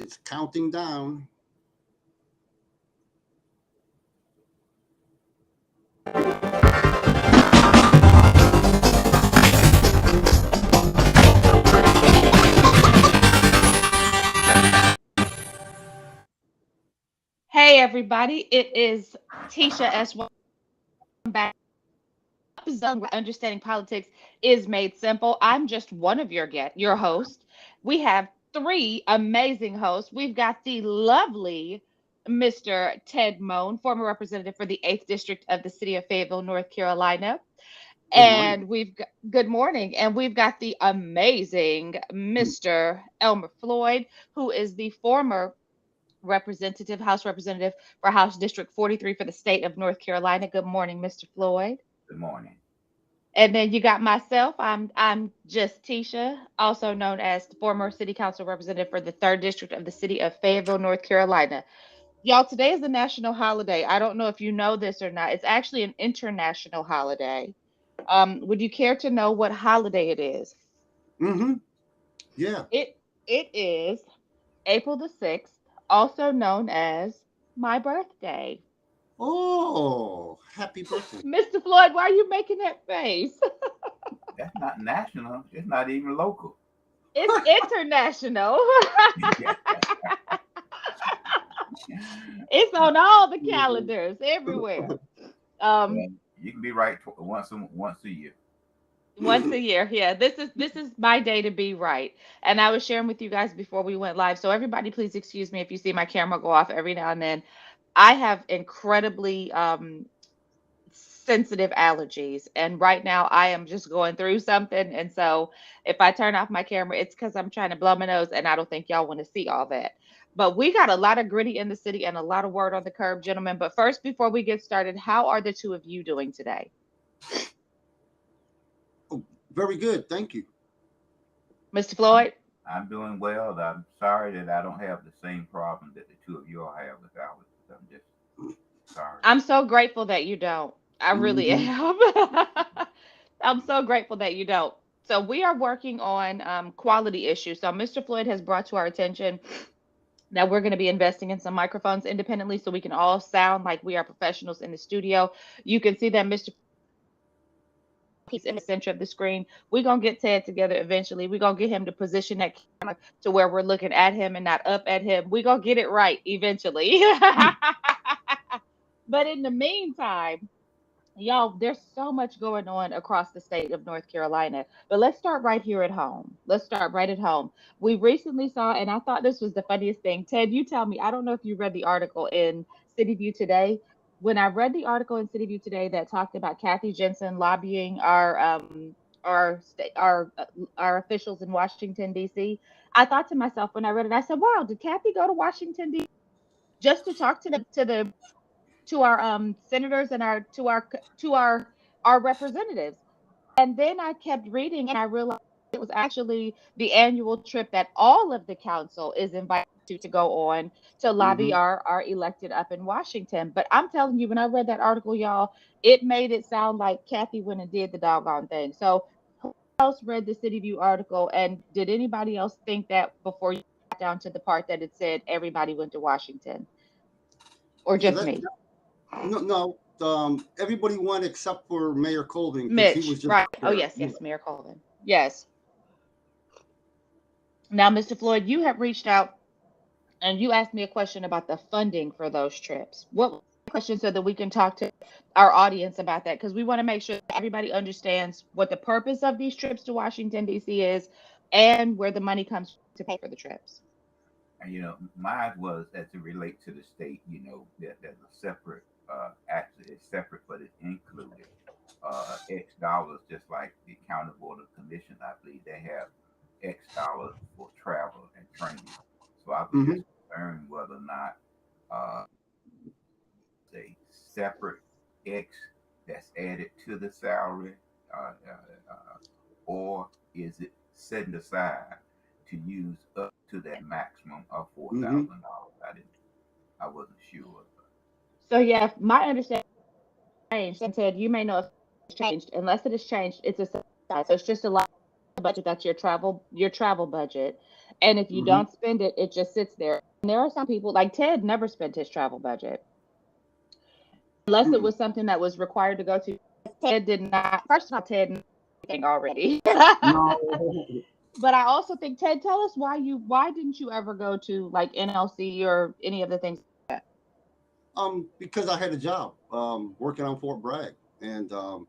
It's counting down. Hey everybody, it is Tisha S. Welcome back. Zone where understanding politics is made simple. I'm just one of your host. We have three amazing hosts. We've got the lovely Mr. Ted Moan, former representative for the 8th District of the City of Fayetteville, North Carolina. Good morning. And we've got good morning, and we've got the amazing Mr. Elmer Floyd, who is the former House Representative for House District 43 for the state of North Carolina. Good morning, Mr. Floyd. Good morning. And then you got myself. I'm just Tisha, also known as the former City Council Representative for the 3rd District of the City of Fayetteville, North Carolina. Y'all, today is a national holiday. I don't know if you know this or not. It's actually an international holiday. Would you care to know what holiday it is? Mm-hmm. Yeah. It it is April the 6th, also known as my birthday. Oh, happy birthday. Mr. Floyd, why are you making that face? That's not national. It's not even local. It's international. Yeah. It's on all the calendars everywhere. Um, Well, you can be right once a year. Once a year. Yeah, this is my day to be right. And I was sharing with you guys before we went live. So everybody please excuse me if you see my camera go off every now and then. I have incredibly sensitive allergies, and right now I am just going through something, and so if I turn off my camera it's because I'm trying to blow my nose, and I don't think y'all want to see all that. But we got a lot of gritty in the city and a lot of word on the curb, gentlemen. But first, before we get started, how are the two of you doing today? Oh, very good. Thank you. Mr. I'm Floyd? I'm doing well. I'm sorry that I don't have the same problem that the two of you all have with allergies. I'm just sorry. I'm so grateful that you don't. I really Mm-hmm. am. I'm so grateful that you don't. So we are working on quality issues. So Mr. Floyd has brought to our attention that we're going to be investing in some microphones independently so we can all sound like we are professionals in the studio. You can see that Mr. He's in the center of the screen. We're going to get Ted together eventually. We're going to get him to position that camera to where we're looking at him and not up at him. We're going to get it right eventually. But in the meantime, y'all, there's so much going on across the state of North Carolina. But let's start right here at home. Let's start right at home. We recently saw, and I thought this was the funniest thing. Ted, you tell me, I don't know if you read the article in City View today. When I read the article in City View today that talked about Kathy Jensen lobbying our officials in Washington D.C., I thought to myself when I read it, I said, "Wow, did Kathy go to Washington D.C. just to talk to our senators and our representatives?" And then I kept reading and I realized it was actually the annual trip that all of the council is invited to go on to lobby Mm-hmm. our elected up in Washington. But I'm telling you, when I read that article, y'all, it made it sound like Kathy went and did the doggone thing. So who else read the City View article, and did anybody else think that before you got down to the part that it said everybody went to Washington, or Yeah. just me? No, no. Everybody went except for Mayor Colvin because he Mitch, was just right? Oh there. yes, yes, Mayor Colvin. Yes. Now, Mr. Floyd, you have reached out and you asked me a question about the funding for those trips. What was the question so that we can talk to our audience about that? Because we want to make sure that everybody understands what the purpose of these trips to Washington, D.C. is and where the money comes to pay for the trips. And mine was as it relates to the state. That there's a separate, actually it's separate, but it's included X dollars, just like the county board of commission. I believe they have X dollars for travel and training. So I was Mm-hmm. just concerned whether or not uh, a separate X that's added to the salary, uh, uh, or is it set aside to use up to that maximum of four Mm-hmm. thousand dollars? I wasn't sure. So, yeah, my understanding changed. And Ted, you may know if it's changed. Unless it has changed, it's a size. So it's just a lot of budget. That's your travel budget. And if you Hmm. don't spend it, it just sits there. And there are some people like Ted never spent his travel budget unless it was something that was required to go to. Ted did not. First of all, Ted knew everything already. No. But I also think, Ted, tell us why didn't you ever go to like NLC or any of the things like that? Because I had a job working on Fort Bragg, and well,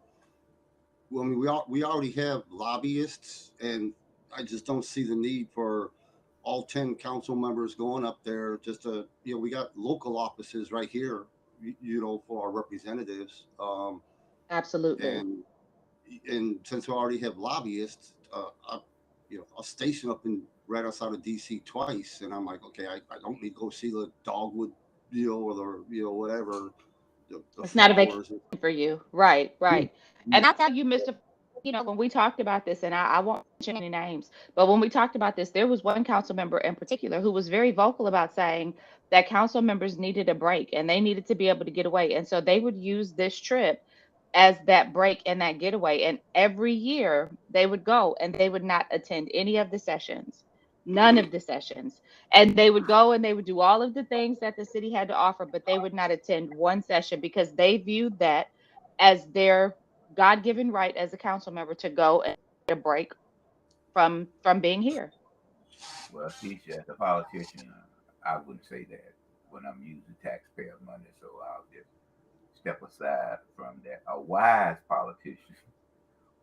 I mean, we already have lobbyists, and I just don't see the need for all 10 council members going up there. Just to, we got local offices right here, for our representatives, Absolutely. and since we already have lobbyists, I'll station up in right outside of DC twice, and I'm like, okay, I don't need to go see the dogwood, or the whatever, the It's not a vacation flowers. for you. Right, Yeah. right. And I'll tell you, Mr. When we talked about this, and I won't mention any names, but when we talked about this, there was one council member in particular who was very vocal about saying that council members needed a break and they needed to be able to get away. And so they would use this trip as that break and that getaway. And every year they would go and they would not attend any of the sessions, none of the sessions. And they would go and they would do all of the things that the city had to offer, but they would not attend one session because they viewed that as their God-given right as a council member to go and get a break from being here. Well, Keisha, as a politician, I wouldn't say that when I'm using taxpayer money, so I'll just step aside from that. A wise politician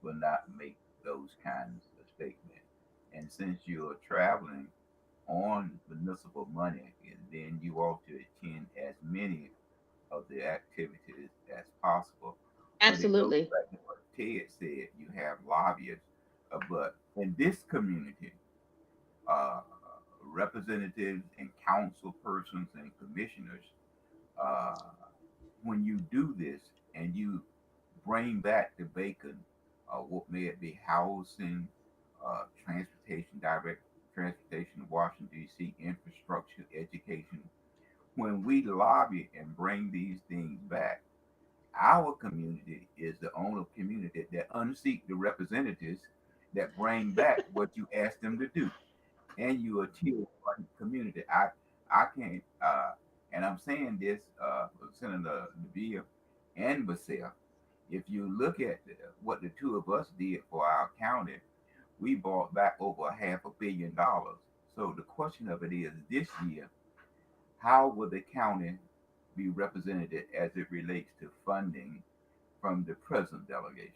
will not make those kinds of statements. And since you're traveling on municipal money, and then you ought to attend as many of the activities as possible. But it goes Absolutely. back to what Ted said. You have lobbyists, but in this community, uh, representatives and council persons and commissioners, uh, when you do this and you bring back to Bacon, what may it be, housing, transportation, direct transportation to Washington, D.C., infrastructure, education, when we lobby and bring these things back, our community is the only community that unseat the representatives that bring back what you ask them to do. And you are tier one community. I can't and I'm saying this for Senator Neville and Basile. If you look at what the two of us did for our county, we bought back over $500 million. So the question of it is this year, how will the county be represented as it relates to funding from the present delegation?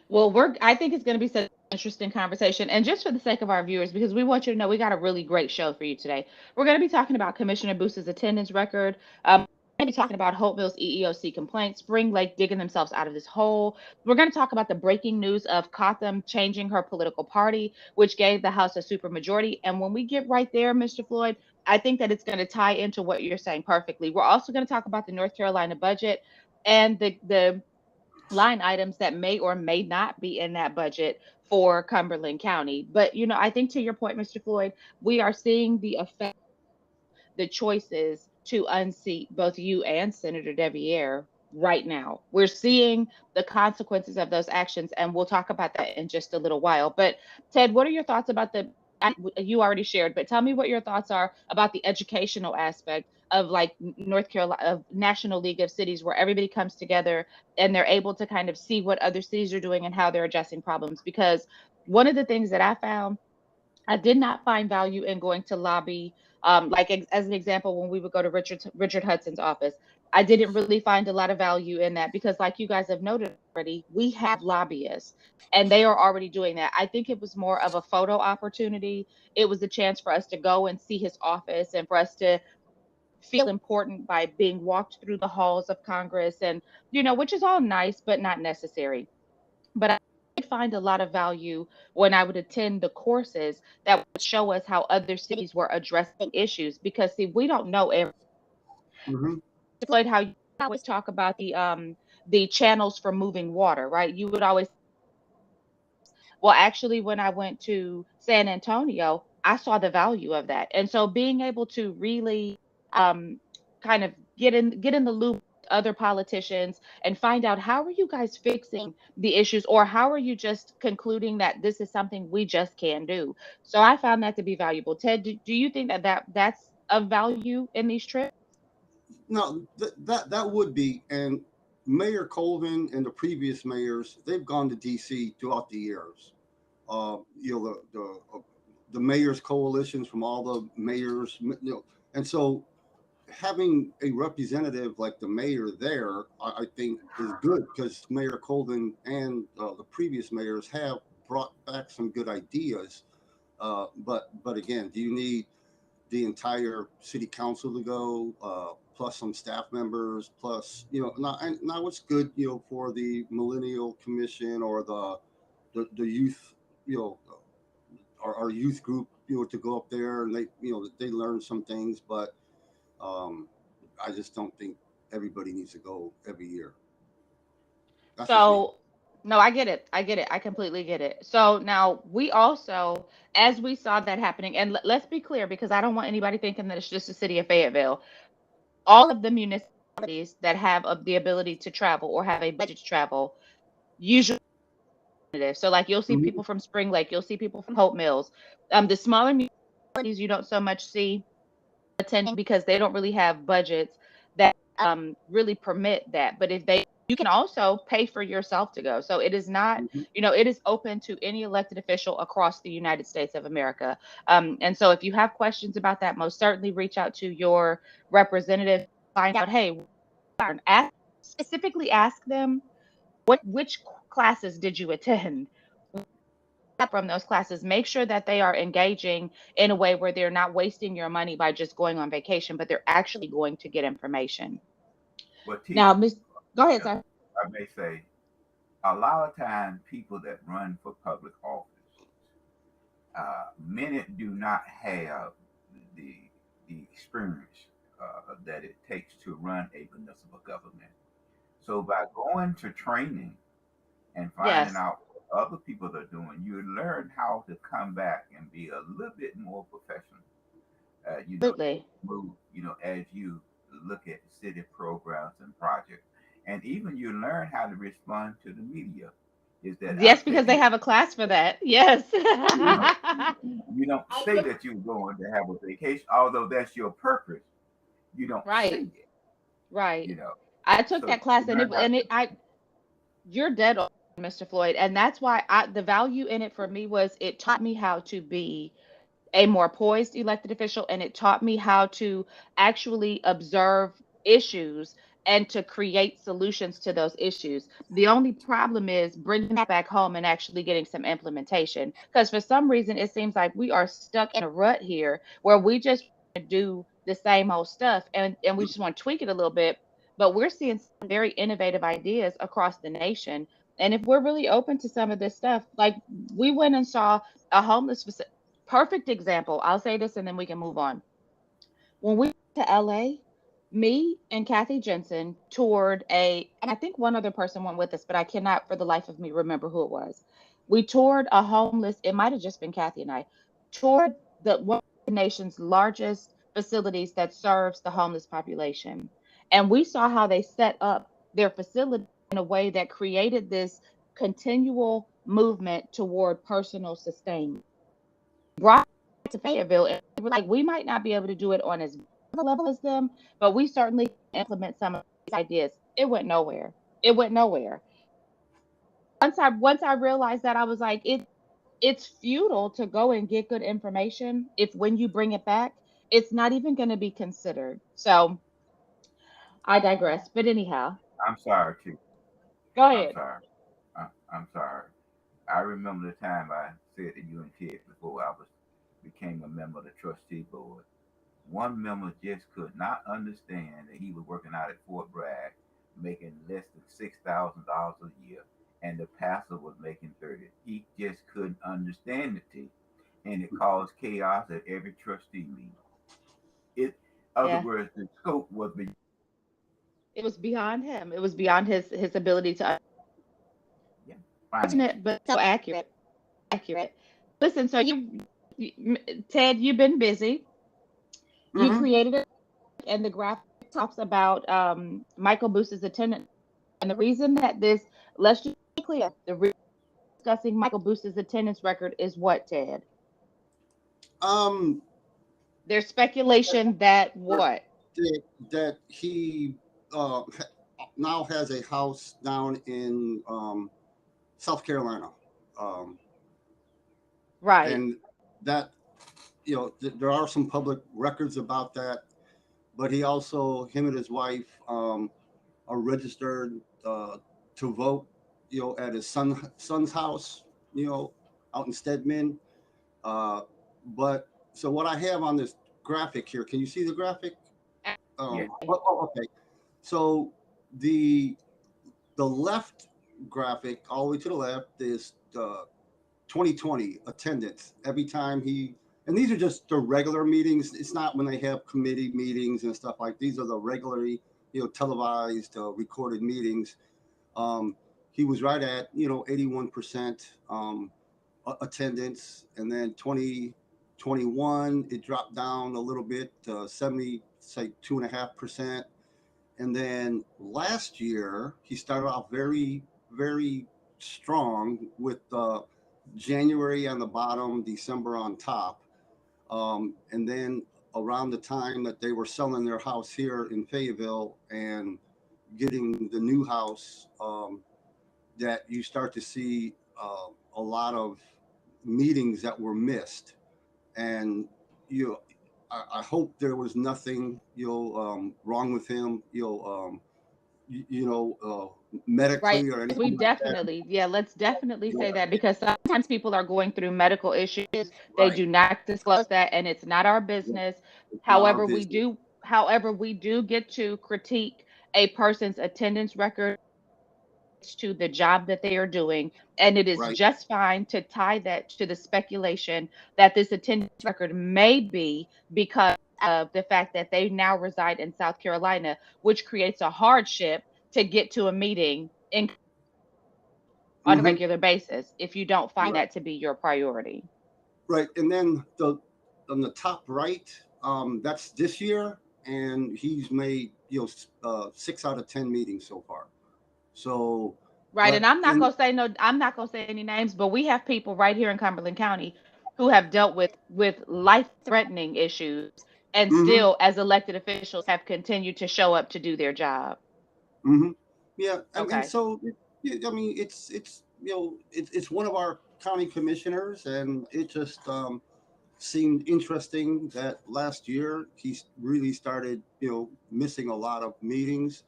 Well, I think it's going to be such an interesting conversation. And just for the sake of our viewers, because we want you to know we got a really great show for you today. We're going to be talking about Commissioner Booth's attendance record. We're going to be talking about Hopeville's EEOC complaint, Spring Lake digging themselves out of this hole. We're going to talk about the breaking news of Cotham changing her political party, which gave the House a supermajority. And when we get right there, Mr. Floyd, I think that it's going to tie into what you're saying perfectly. We're also going to talk about the North Carolina budget and the line items that may or may not be in that budget for Cumberland County. But I think to your point, Mr. Floyd, we are seeing the effect, the choices to unseat both you and Senator Deviere right now. We're seeing the consequences of those actions, and we'll talk about that in just a little while. But Ted, what are your thoughts about you already shared, but tell me what your thoughts are about the educational aspect of like North Carolina, of National League of Cities, where everybody comes together and they're able to kind of see what other cities are doing and how they're addressing problems. Because one of the things that I found, I did not find value in going to lobby. Like as an example, when we would go to Richard Hudson's office, I didn't really find a lot of value in that because, like you guys have noted already, we have lobbyists and they are already doing that. I think it was more of a photo opportunity. It was a chance for us to go and see his office and for us to feel important by being walked through the halls of Congress, and which is all nice but not necessary. But I did find a lot of value when I would attend the courses that would show us how other cities were addressing issues. Because see, we don't know every Hmm. Floyd, how you always talk about the channels for moving water, right? You would always, well, actually, when I went to San Antonio, I saw the value of that. And so being able to really um kind of get in the loop other politicians and find out, how are you guys fixing the issues, or how are you just concluding that this is something we just can't do? So I found that to be valuable. Ted, do you think that's of value in these trips? No, that would be. And Mayor Colvin and the previous mayors, they've gone to DC throughout the years. You know, the mayors coalitions from all the mayors, you know, and so having a representative like the mayor there, I think is good, because Mayor Colvin and the previous mayors have brought back some good ideas. But again, do you need the entire city council to go, plus some staff members, plus, you know, now it's good, you know, for the millennial commission or the youth, you know, our youth group, you know, to go up there and they learn some things, but um, I just don't think everybody needs to go every year. That's just me. So, no, I get it. I get it. I completely get it. So now we also, as we saw that happening, and let's be clear, because I don't want anybody thinking that it's just the city of Fayetteville. All of the municipalities that have the ability to travel or have a budget to travel usually. So, like, you'll see Mhm. people from Spring Lake, you'll see people from Hope Mills. The smaller municipalities, you don't so much see attending because they don't really have budgets that really permit that. But if they, you can also pay for yourself to go. So it is not, Mhm. it is open to any elected official across the United States of America. And so if you have questions about that, most certainly reach out to your representative, find out, hey, ask, specifically ask them, which classes did you attend from those classes. Make sure that they are engaging in a way where they're not wasting your money by just going on vacation, but they're actually going to get information. But Now, T, Miss, go ahead, uh, sir. I may say, a lot of times people that run for public office, many do not have the the experience that it takes to run a municipal government. So by going to training and finding Yes, out what other people are doing, you learn how to come back and be a little bit more professional. absolutely. Move, as you look at city programs and projects, and even you learn how to respond to the media. Is that I'll Yes, tell because they you, have a class for that. Yes. you know, you don't say that you're going to have a vacation, although that's your purpose. You don't say Right, it, right. you know. I took So that class, you and learn how. you're dead on, Mr. Floyd. And that's why the value in it for me was it taught me how to be a more poised elected official, and it taught me how to actually observe issues and to create solutions to those issues. The only problem is bringing that back home and actually getting some implementation, because for some reason it seems like we are stuck in a rut here where we just do the same old stuff, and we just want to tweak it a little bit. But we're seeing some very innovative ideas across the nation, and if we're really open to some of this stuff, like, we went and saw a homeless perfect example. I'll say this and then we can move on. When we went to LA, me and Kathy Jensen toured and I think one other person went with us, but I cannot for the life of me remember who it was. We toured a homeless, it might have just been Kathy and I, toured one of the nation's largest facilities that serves the homeless population. And we saw how they set up their facility in a way that created this continual movement toward personal sustainment. Brought it to Fayetteville, and we're like, we might not be able to do it on as level as them, but we certainly implement some of these ideas. It went nowhere. It went nowhere. Once I realized that, I was like, it's futile to go and get good information if when you bring it back, it's not even going to be considered. So I digress. But anyhow, I'm sorry, too. go I'm ahead. sorry. I'm sorry. I remember the time I said to you and Ted before I was became a member of the trustee board. One member just could not understand that he was working out at Fort Bragg, making less than $6,000 a year, and the pastor was making 30. He just couldn't understand it, T, and it caused chaos at every trustee meeting. It, other Yeah, words, the scope was beyond. it was beyond him. It was beyond his ability to, Yeah, finances. unfortunate, but so accurate. Accurate. Listen, so Ted, you've been busy. You Mhm. created it and the graphic. talks about Michael Boos's attendance. And the reason that this, let's just be clear, the reason discussing Michael Boos's attendance record is what, Ted? Um, There's speculation that what? that, that he now has a house down in South Carolina, um, Right. and that there are some public records about that. But he also, him and his wife, are registered to vote, at his son's house, you know, out in Stedman. Uh, but so what I have on this graphic here, can you see the graphic? Yeah. Okay. So the the left graphic, all the way to the left, is the 2020 attendance. Every time and these are just the regular meetings. It's not when they have committee meetings and stuff like these are the regularly, televised, recorded meetings. Um, he was right at 81% attendance, and then 2021 it dropped down a little bit to 70, say 2.5%. And then last year, he started off very, very strong with January on the bottom, December on top. And then around the time that they were selling their house here in Fayetteville and getting the new house, that you start to see a lot of meetings that were missed. And you I hope there was nothing wrong with him, Right. medically or We anything like that. definitely, yeah, let's definitely Yeah, say that because sometimes people are going through medical issues. They right. do not disclose that, and it's not our Yeah, business. it's not our However, business. we do get to critique a person's attendance record to the job that they are doing. And it is Right. just fine to tie that to the speculation that this attendance record may be because of the fact that they now reside in South Carolina, which creates a hardship to get to a meeting on a Hmm. regular basis if you don't find Right. that to be your priority. Right. And then on the top right, that's this year, and he's made 6 out of 10 meetings so far. So, Right. And but I'm not in gonna say no, I'm not gonna say any names, but we have people right here in Cumberland County who have dealt with life threatening issues and hmm still as elected officials have continued to show up to do their job. hmm Yeah, and Okay. so I mean, it's it's one of our county commissioners, and it just seemed interesting that last year he really started missing a lot of meetings.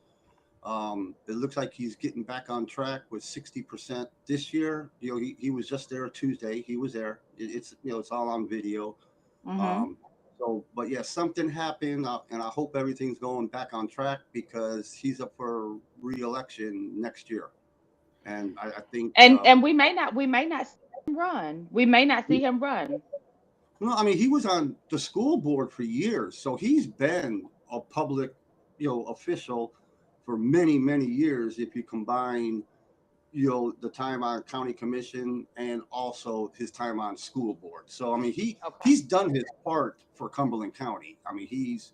It looks like he's getting back on track with 60% this year. He was just there Tuesday. He was there. It's it's all on video. Mm-hmm. Um, so, but yeah, something happened, and I hope everything's going back on track because he's up for re-election next year, and I think And we may not see him run. We may not see him run. no, I mean he was on the school board for years, so he's been a public official for many many years. If you combine the time on county commission and also his time on school board. So I mean Okay. he's done his part for Cumberland County. I mean he's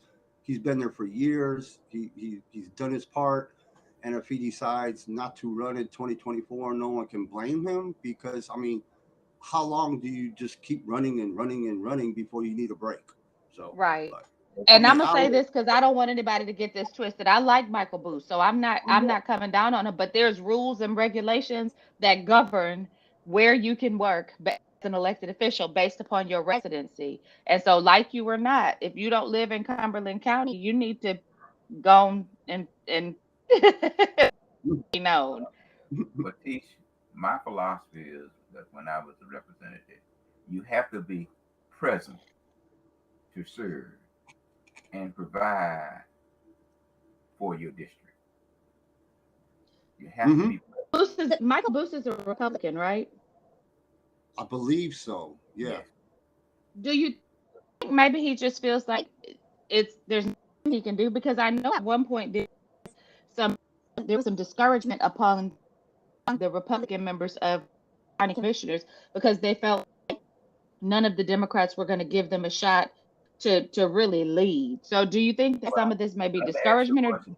been there for years. He's done his part. And if he decides not to run in 2024, no one can blame him because I mean, how long do you just keep running and running and running before you need a break? So, Right. but I And I'm mean, gonna say I'll this because I don't want anybody to get this twisted. I like Michael Booth, so I'm not coming down on him, but there's rules and regulations that govern where you can work as an elected official based upon your residency. And so, like you or not, if you don't live in Cumberland County, you need to go on and be known. But Tish, my philosophy is that when I was a representative, you have to be present to serve and provide for your district. You have to Mhm. be present. Michael Booth is a Republican, right? I believe so. Yeah. Yes. Do you think maybe he just feels like there's nothing he can do? Because I know at one point some there was some discouragement upon the Republican members of county commissioners because they felt none of the Democrats were going to give them a shot to really lead. So do you think that some Well, of this may be let me ask you a discouragement or question.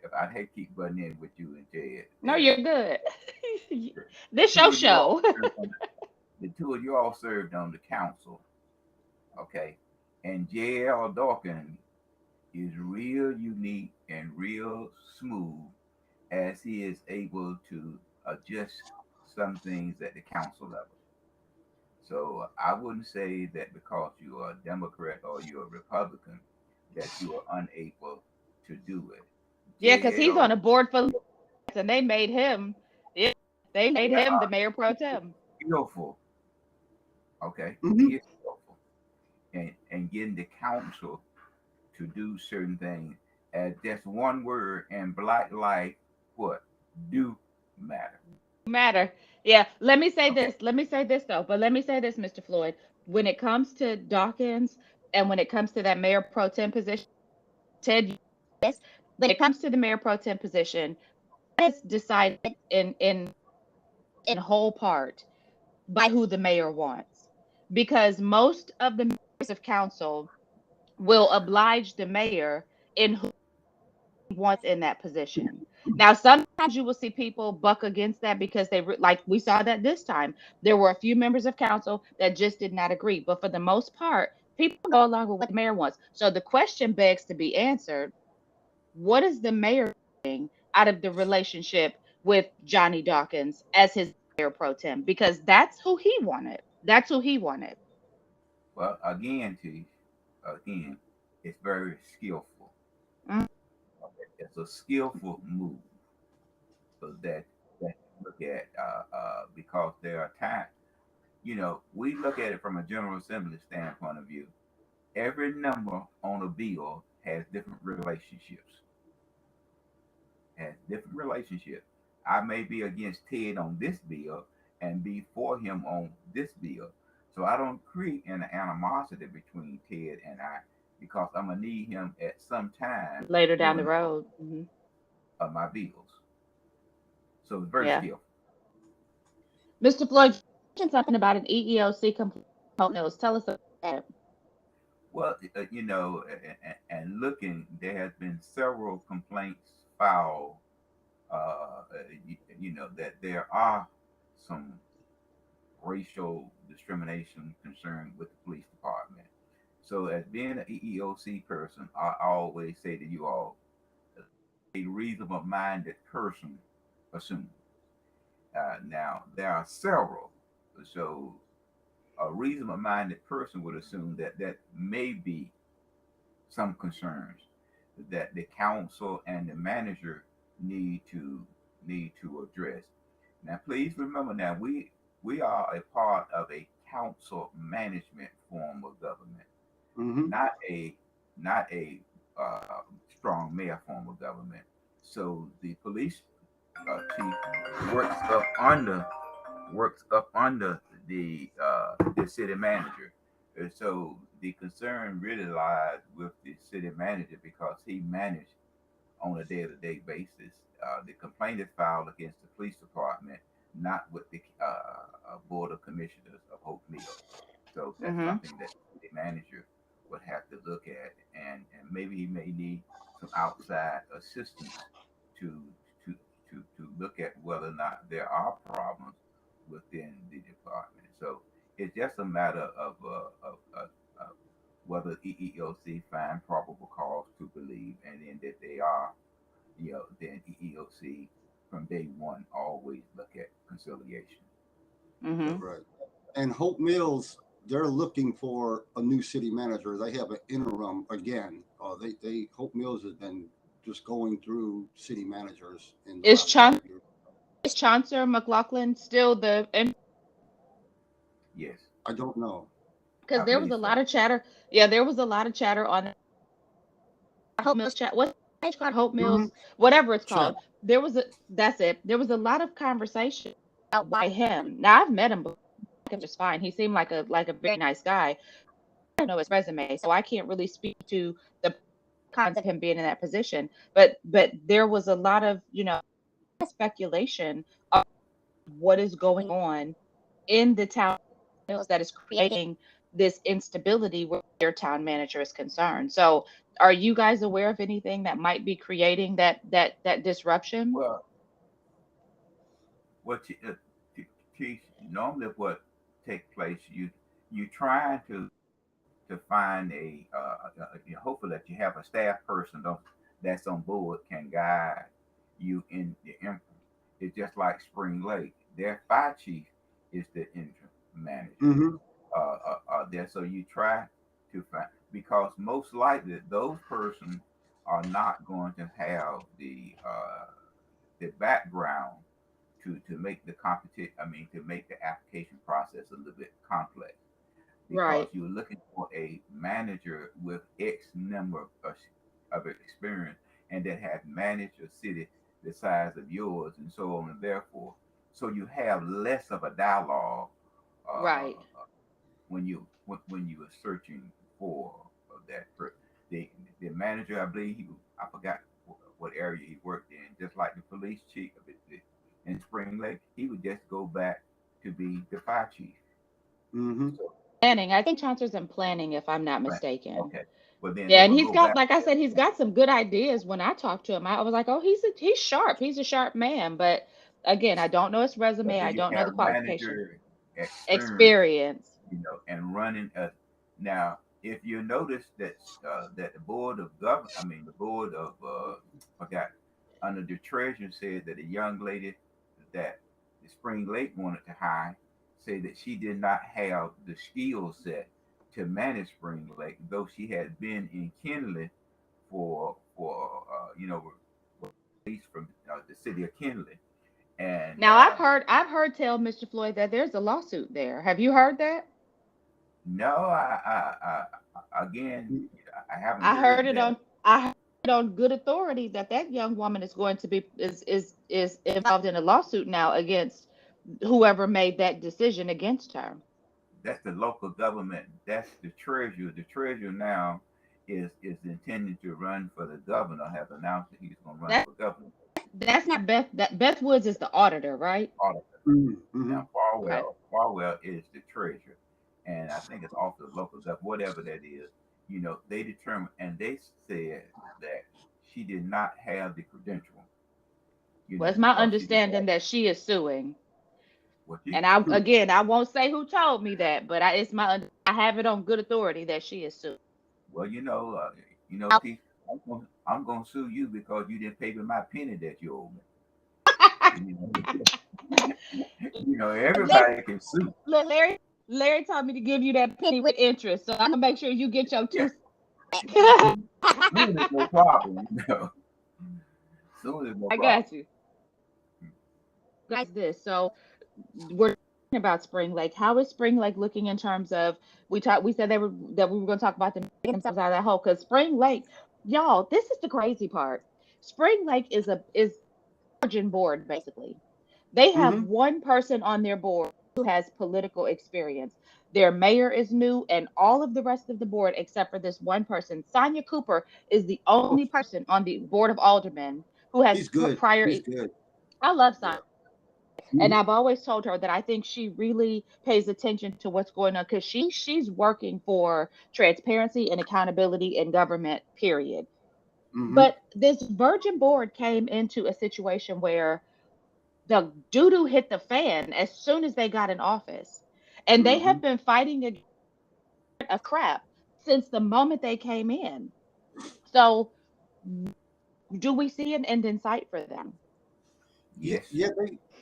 If I'd hate to keep butting in with you and Jed, no, you're good. the This two your of you all show. served on the two of you all served on the council, okay? And J.L. Dawkins is real unique and real smooth as he is able to adjust some things at the council level. So I wouldn't say that because you are a Democrat or you're a Republican that you are unable to do it. Yeah, because he's JL, on a board for and they made him, yeah, they made yeah, him the mayor pro tem. skillful. Okay, Hmm. he is skillful, and getting the council to do certain things as just one word and black life, what do matter. Matter. Yeah. Let me say Okay, this. Let me say this though. But let me say this, Mr. Floyd. When it comes to Dawkins and when it comes to that mayor pro tem position, Ted, yes, when it comes to the mayor pro tem position, it's decided in whole part by who the mayor wants. Because most of the members of council will oblige the mayor in who he wants in that position. Now, sometimes you will see people buck against that because like we saw that this time. There were a few members of council that just did not agree. But for the most part, people go along with what the mayor wants. So the question begs to be answered: what is the mayor getting out of the relationship with Johnny Dawkins as his mayor pro tem? Because that's who he wanted. That's who he wanted. well again, T, again, it's very skillful. Mm. Okay? It's a skillful move so that you look at because there are times, we look at it from a General Assembly standpoint of view. Every number on a bill has different relationships. I may be against Ted on this bill and be for him on this bill. So I don't create an animosity between Ted and I because I'm gonna need him at some time Later down the during road. Hmm. my bills. So it's very Yeah. skillful. Mr. Floyd, you mentioned something about an EEOC complaint. Tell us about that. Well, and looking, there has been several complaints filed. That there are some racial discrimination concern with the police department. So, as being an EEOC person, I always say to you all, a reasonable minded person assumes. Now, there are several. So, a reasonable minded person would assume that may be some concerns that the council and the manager need to address. Now, please remember, now we are a part of a council management form of government, Hmm. not a uh, strong mayor form of government. So the police chief works up under the city manager. And so the concern really lies with the city manager because he managed on a day-to-day basis. The complaint is filed against the police department, not with the board of commissioners of Hope Mills. So that's Hmm. something that the manager would have to look at, and maybe he may need some outside assistance to to to look at whether or not there are problems within the department. So it's just a matter of whether EEOC find probable cause to believe, and then that they are, then EEOC from day one always look at conciliation. Hmm. So Right. And Hope Mills, they're looking for a new city manager. They have an interim again. They Hope Mills has been just going through city managers in the Is last couple Chaun- of years. is Chauncey McLaughlin still the? yes, I don't know. Because I there was believe a so. lot of chatter. Yeah, there was a lot of chatter on Hope Mills chat. What's the page called? Hope Hmm. Mills, whatever it's Chat. called. There was a That's it. There was a lot of conversation about why him. Now I've met him before. Him just fine. He seemed like a very nice guy. I don't know his resume, so I can't really speak to the cons of him being in that position. But there was a lot of speculation of what is going on in the town that is creating this instability where their town manager is concerned. So are you guys aware of anything that might be creating that disruption? Well, what you, Chief, normally what takes place, you try to find hopefully that you have a staff person that's on board can guide you in the interim. It's just like Spring Lake. Their fire chief is the interim manager. Mm-hmm. There, so you try to find, because most likely those persons are not going to have the background to make the competition. I mean, to make the application process a little bit complex, because Right. you're looking for a manager with X number of experience and that have managed a city the size of yours and so on and therefore. So you have less of a dialogue Right. uh, when you are searching for that the the manager. I believe I forgot what area he worked in. Just like the police chief in Spring Lake, he would just go back to be the fire chief. Mm-hmm. So, Planning. I think Chauncey's in planning, if I'm not right. mistaken. Okay, but then Yeah, they and will he's go got, back like I there. said, he's got some good ideas. When I talked to him, I was like, oh, he's sharp. He's a sharp man. But again, I don't know his But resume. do I you don't know the have qualification. manager experience, Experience. and running a now? If you notice that the board of government, I mean the board of forgot under the treasurer said that a young lady that the Spring Lake wanted to hire said that she did not have the skill set to manage Spring Lake, though she had been in Kenley for at least from the city of Kenley. And Now I've heard tell Mr. Floyd that there's a lawsuit there. Have you heard that? no, again, I haven't I heard heard it that. on I heard it on good authority that that young woman is going to be is involved in a lawsuit now against whoever made that decision against her. That's the local government. That's the treasurer. The treasurer now is intending to run for the governor. Has announced that he's going to run That for governor. that's not Beth. That Beth Woods is the auditor, right? Auditor. Mm-hmm. Now Okay. Farwell is the treasurer, and I think it's also the local government, whatever that is. They determined and they said that she did not have the credential. Well, it's my Because she did understanding that. that she is suing. What she And I won't say who told me that, but I have it on good authority that she is suing. Well, Keith, I'm gonna sue you because you didn't pay me my penny that you owe me. You Larry, everybody can sue. Larry told me to give you that penny with interest, so I'm gonna make sure you get your Yeah, two. I suing is no problem. Suing is no problem. got you. Guys, this so we're talking about Spring Lake. How is Spring Lake looking in terms of we said that we were going to talk about themselves out of that hole because Spring Lake, y'all, this is the crazy part. Spring Lake is Virgin board basically. They have Mm-hmm. one person on their board who has political experience. Their mayor is new, and all of the rest of the board, except for this one person, Sonia Cooper, is the Oh, only person on the board of aldermen who has he's good. prior. He's good. I love Yeah. Sonia. And Mm-hmm. I've always told her that I think she really pays attention to what's going on because she's working for transparency and accountability in government, period. Mm-hmm. But this Virgin board came into a situation where the doo doo hit the fan as soon as they got in office. And they Mm-hmm. have been fighting against a crap since the moment they came in. So, do we see an end in sight for them? Yeah, Yes. yeah,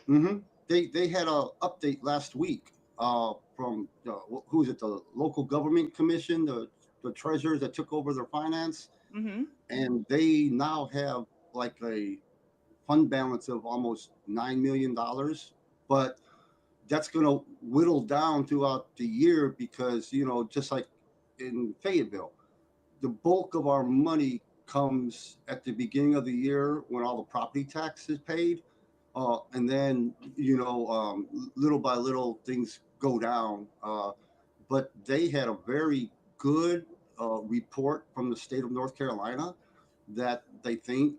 hmm they had a update last week from who is it, the local government commission, the treasurers that took over their finance, Hmm. and they now have like a fund balance of almost $9 million, but that's going to whittle down throughout the year because just like in Fayetteville, the bulk of our money comes at the beginning of the year when all the property tax is paid, and then little by little things go down. But they had a very good report from the state of North Carolina that they think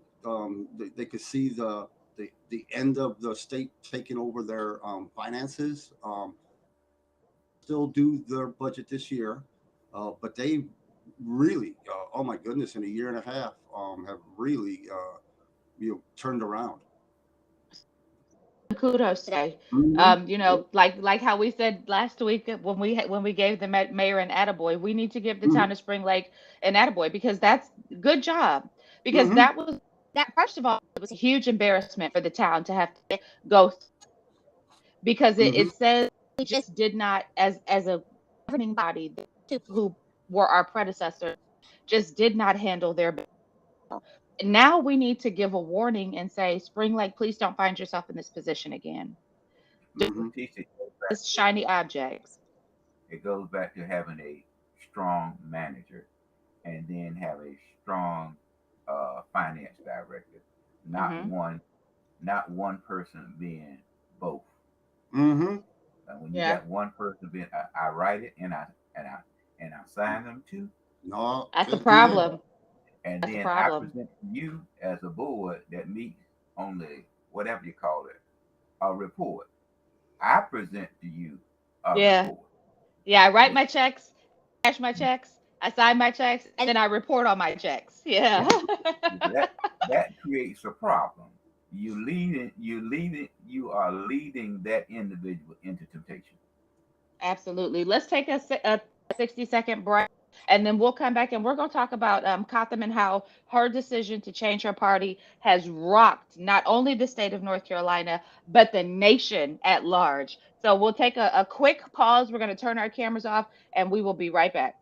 they could see the end of the state taking over their finances. still do their budget this year, but they really, oh my goodness, in a year and a half, have really, turned around. Kudos today. Hmm. Like how we said last week when we gave the mayor an attaboy, we need to give the Hmm. town of Spring Lake an attaboy because that's good job. Because Hmm. that first of all, it was a huge embarrassment for the town to have to go because Hmm. it says we just did not as a governing body, the two who were our predecessors just did not handle their now we need to give a warning and say, Spring Lake, please don't find yourself in this position again. Hmm. Leticia, It's shiny objects. it goes back to having a strong manager and then have a strong finance director, not Hmm. one, not one person being both. Hmm. When you Yeah, got one person being, I write it and I sign them too, No, that's a can't do that. problem. and That's a then I problem. present to you as a board that meets on the whatever you call it, a report. I present to you a Yeah. report. Yeah, I write Yeah, my checks, cash my checks, I sign my checks, and then I report on my checks. Yeah. yeah. That creates a problem. You are leading that individual into temptation. Absolutely. Let's take a 60-second break, and then we'll come back and we're going to talk about Kotham and how her decision to change her party has rocked not only the state of North Carolina, but the nation at large. So we'll take a quick pause. We're going to turn our cameras off, and we will be right back.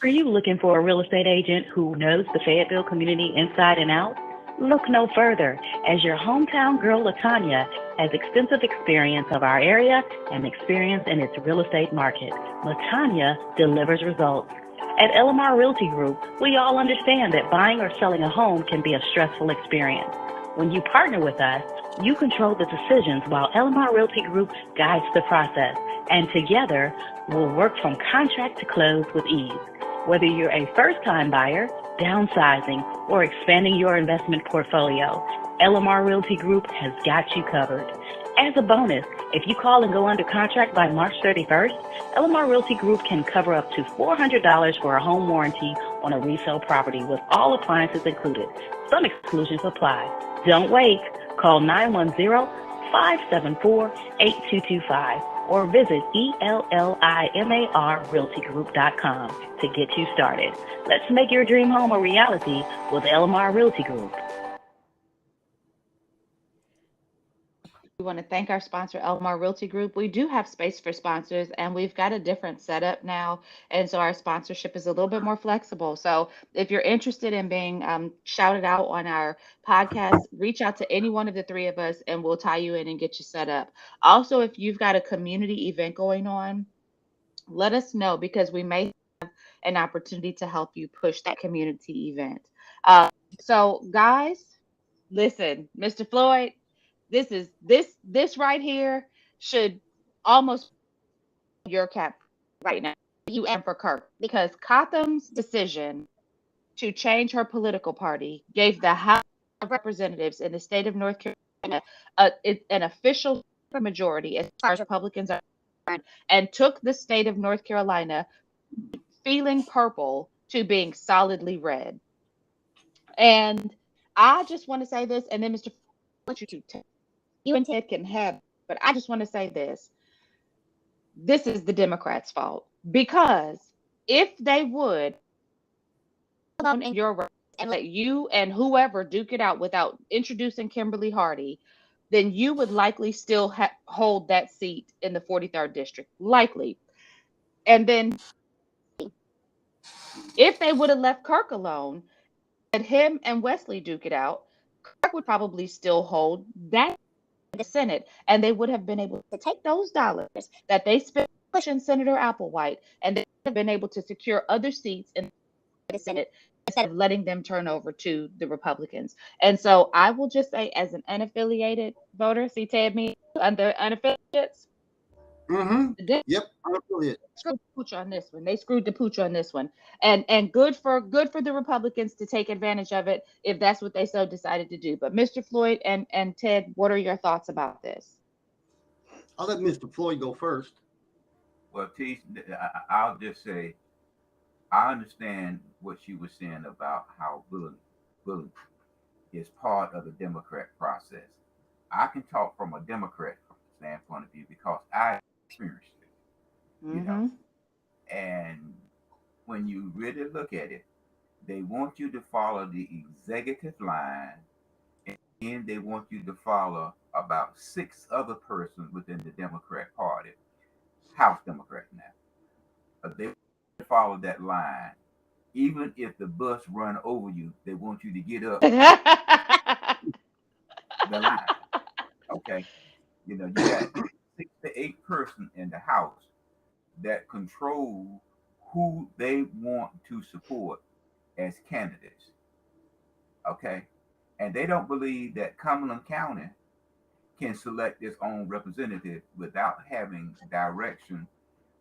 Are you looking for a real estate agent who knows the Fayetteville community inside and out? Look no further, as your hometown girl Latanya has extensive experience of our area and experience in its real estate market. Latanya delivers results. At LMR Realty Group, we all understand that buying or selling a home can be a stressful experience. When you partner with us, you control the decisions while LMR Realty Group guides the process, and together we'll work from contract to close with ease. Whether you're a first-time buyer, downsizing, or expanding your investment portfolio, LMR Realty Group has got you covered. As a bonus, if you call and go under contract by March 31st, LMR Realty Group can cover up to $400 for a home warranty on a resale property with all appliances included. Some exclusions apply. Don't wait. Call 910-574-8225 or visit ELLIMARRealtyGroup.com to get you started. Let's make your dream home a reality with LMR Realty Group. We want to thank our sponsor, Elmar Realty Group. We do have space for sponsors, and we've got a different setup now. And so our sponsorship is a little bit more flexible. So if you're interested in being shouted out on our podcast, reach out to any one of the three of us, and we'll tie you in and get you set up. Also, if you've got a community event going on, let us know because we may have an opportunity to help you push that community event. Uh, so, guys, listen, Mr. Floyd, this right here should almost be your cap right now. You and for Kirk because Cotham's decision to change her political party gave the House of Representatives in the state of North Carolina an official majority as far as Republicans are concerned, and took the state of North Carolina feeling purple to being solidly red. And I just want to say this, and then Mr. I want you to you and Ted can have, but I just want to say this. This is the Democrats' fault because if they would alone in your race and let you and whoever duke it out without introducing Kimberly Hardy, then you would likely still hold that seat in the 43rd district, likely. And then if they would have left Kirk alone, let him and Wesley duke it out, Kirk would probably still hold that in the Senate, and they would have been able to take those dollars that they spent pushing Senator Applewhite, and they would have been able to secure other seats in the Senate instead of letting them turn over to the Republicans. And so I will just say, as an unaffiliated voter, see Ted me under unaffiliates, Mm-hmm. Yep. Unaffiliated. Screwed the pooch on this one. They screwed the pooch on this one, and good for the Republicans to take advantage of it if that's what they so decided to do. But Mr. Floyd and Ted, what are your thoughts about this? I'll let Mr. Floyd go first. Well, T, I'll just say I understand what she was saying about how bullying is part of the Democrat process. I can talk from a Democrat standpoint of view because I experienced it, Mm-hmm. and when you really look at it, they want you to follow the executive line, and then they want you to follow about six other persons within the Democrat Party, House Democrats now. But they follow that line. Even if the bus run over you, they want you to get up the line. Okay, you got 6 to 8 person in the House that control who they want to support as candidates. Okay, and they don't believe that Cumberland County can select its own representative without having direction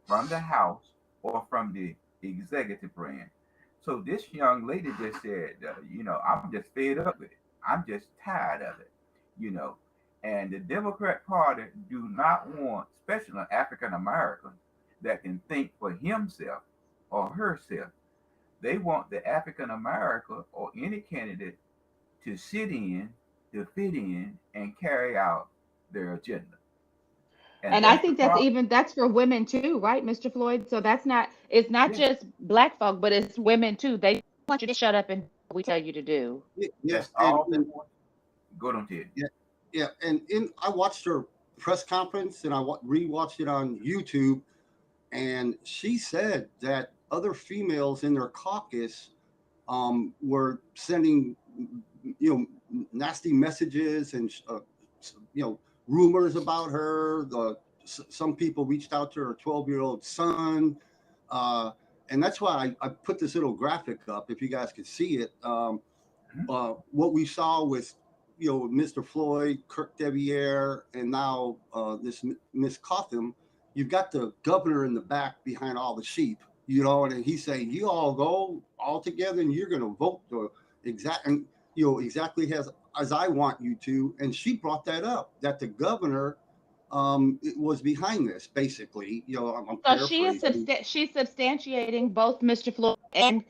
from the House or from the executive branch. So this young lady just said, I'm just fed up with it. I'm just tired of it, you know. And the Democrat Party do not want, especially an African American, that can think for himself or herself. They want the African American or any candidate to sit in, to fit in, and carry out their agenda. And And I that's the think problem. that's for women too, right, Mr. Floyd? So it's not Yes, just black folk, but it's women too. They want you to shut up and do what we tell you to do. that's Yes, all they want. Go on, Ted. yeah, yeah, and I watched her press conference and I rewatched it on YouTube, and she said that other females in their caucus were sending nasty messages and you know rumors about her. Some people reached out to her 12-year-old son, uh, and that's why I put this little graphic up if you guys could see it. Mhm. What we saw with Mr. Floyd, Kirk Deviere, and now this Miss Cotham. You've got the governor in the back behind all the sheep, and he's saying you all go all together and you're going to vote the exactly as I want you to. And she brought that up that the governor it was behind this basically. I'm So she is paraphrasing. she's substantiating both Mr. Floyd and